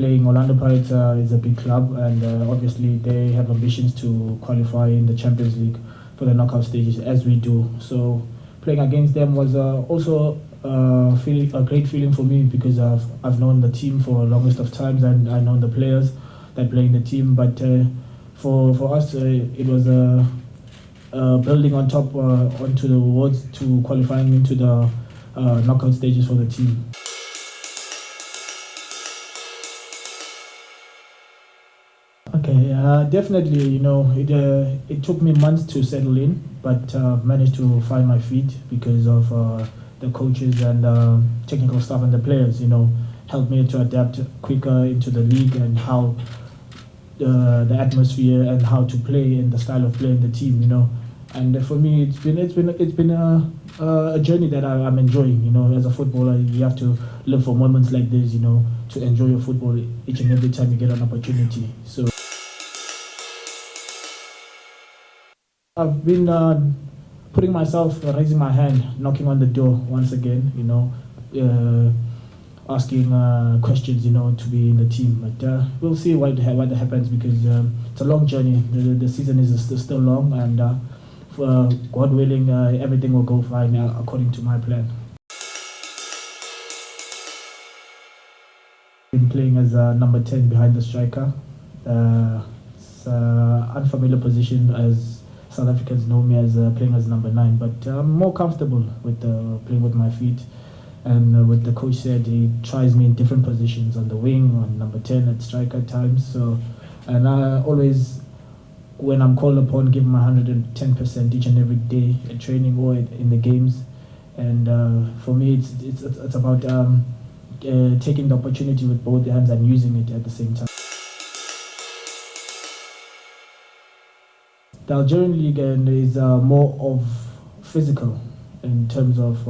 playing Orlando Pirates is a big club, and obviously they have ambitions to qualify in the Champions League for the knockout stages, as we do. So playing against them was also a great feeling for me, because I've known the team for the longest of times, and I know the players that play in the team. But for us, it was building on top onto the awards to qualifying into the knockout stages for the team. Okay, definitely. It took me months to settle in, but managed to find my feet because of the coaches and technical staff and the players. Helped me to adapt quicker into the league and how the atmosphere and how to play and the style of play in the team. And for me, it's been a journey that I'm enjoying. As a footballer, you have to live for moments like this. To enjoy your football each and every time you get an opportunity. So I've been putting myself, raising my hand, knocking on the door once again. Asking questions, to be in the team. But we'll see what happens, because it's a long journey. The season is still long, and God willing, everything will go fine according to my plan. Been playing as number 10 behind the striker. It's an unfamiliar position, as South Africans know me as playing as number 9, but I'm more comfortable with playing with my feet. And what the coach said, he tries me in different positions, on the wing, on number 10, at striker at times. So, and I always, when I'm called upon, give my 110% each and every day at training or in the games. And for me, it's about taking the opportunity with both hands and using it at the same time. The Algerian league is more of physical in terms of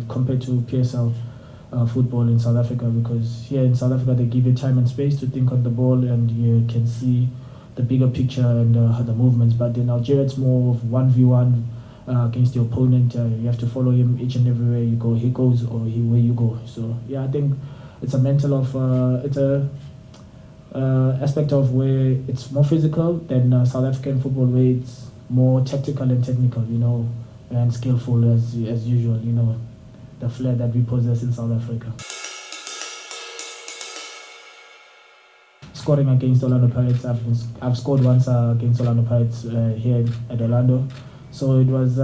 compared to PSL football in South Africa, because here in South Africa they give you time and space to think on the ball, and you can see the bigger picture and the movements. But in Algeria it's more of 1v1 against your opponent. You have to follow him each and everywhere you go. He goes or where you go. So yeah, I think it's a mental of it's a aspect of where it's more physical than South African football, where it's more tactical and technical, and skillful as usual, the flair that we possess in South Africa. Scoring against Orlando Pirates, I've scored once against Orlando Pirates here at Orlando. So it was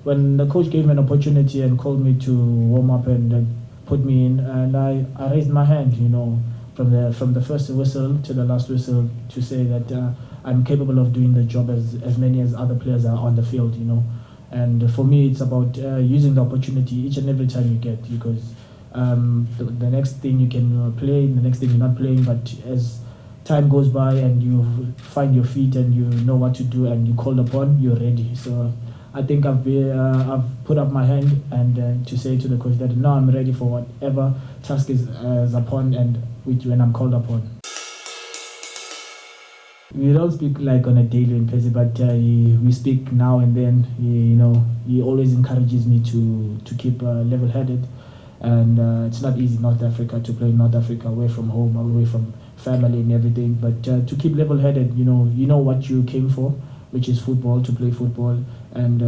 when the coach gave me an opportunity and called me to warm up and put me in, and I raised my hand, from the first whistle to the last whistle, to say that I'm capable of doing the job as many as other players are on the field, And for me, it's about using the opportunity each and every time you get, because the next thing you can play, the next thing you're not playing, but as time goes by and you find your feet and you know what to do and you're called upon, you're ready. So I think I've put up my hand and to say to the coach that now I'm ready for whatever task is upon and when I'm called upon. We don't speak like on a daily basis, but we speak now and then. He always encourages me to keep level-headed, and it's not easy in North Africa to play in North Africa, away from home, away from family and everything. But to keep level-headed, you know what you came for, which is football, to play football and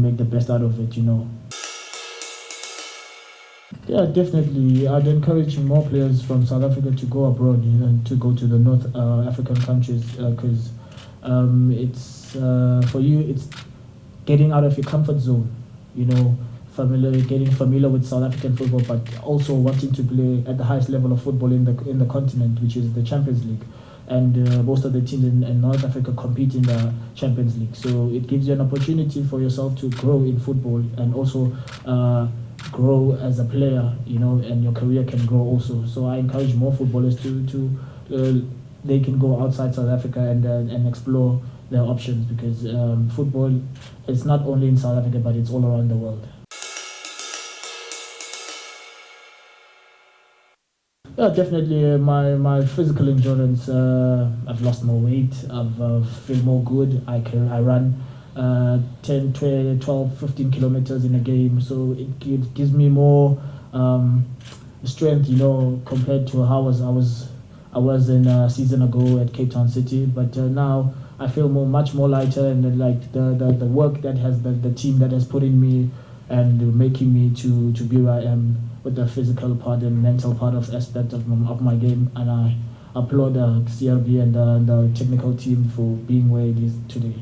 make the best out of it. Yeah, definitely. I'd encourage more players from South Africa to go abroad, and to go to the North African countries, because it's for you, it's getting out of your comfort zone, getting familiar with South African football, but also wanting to play at the highest level of football in the continent, which is the Champions League. And most of the teams in North Africa compete in the Champions League. So it gives you an opportunity for yourself to grow in football and also grow as a player, and your career can grow also. So I encourage more footballers to they can go outside South Africa and explore their options, because football is not only in South Africa, but it's all around the world. Yeah, definitely. My physical endurance, I've lost more weight, I've feel more good. I run 10, 12, 15 kilometers in a game, so it gives me more strength, compared to how I was I was in a season ago at Cape Town City. But now I feel much more lighter, and like the work that has the team that has put in me and making me to be where I am with the physical part and mental part of aspect of my game. And I applaud CRB and the technical team for being where it is today.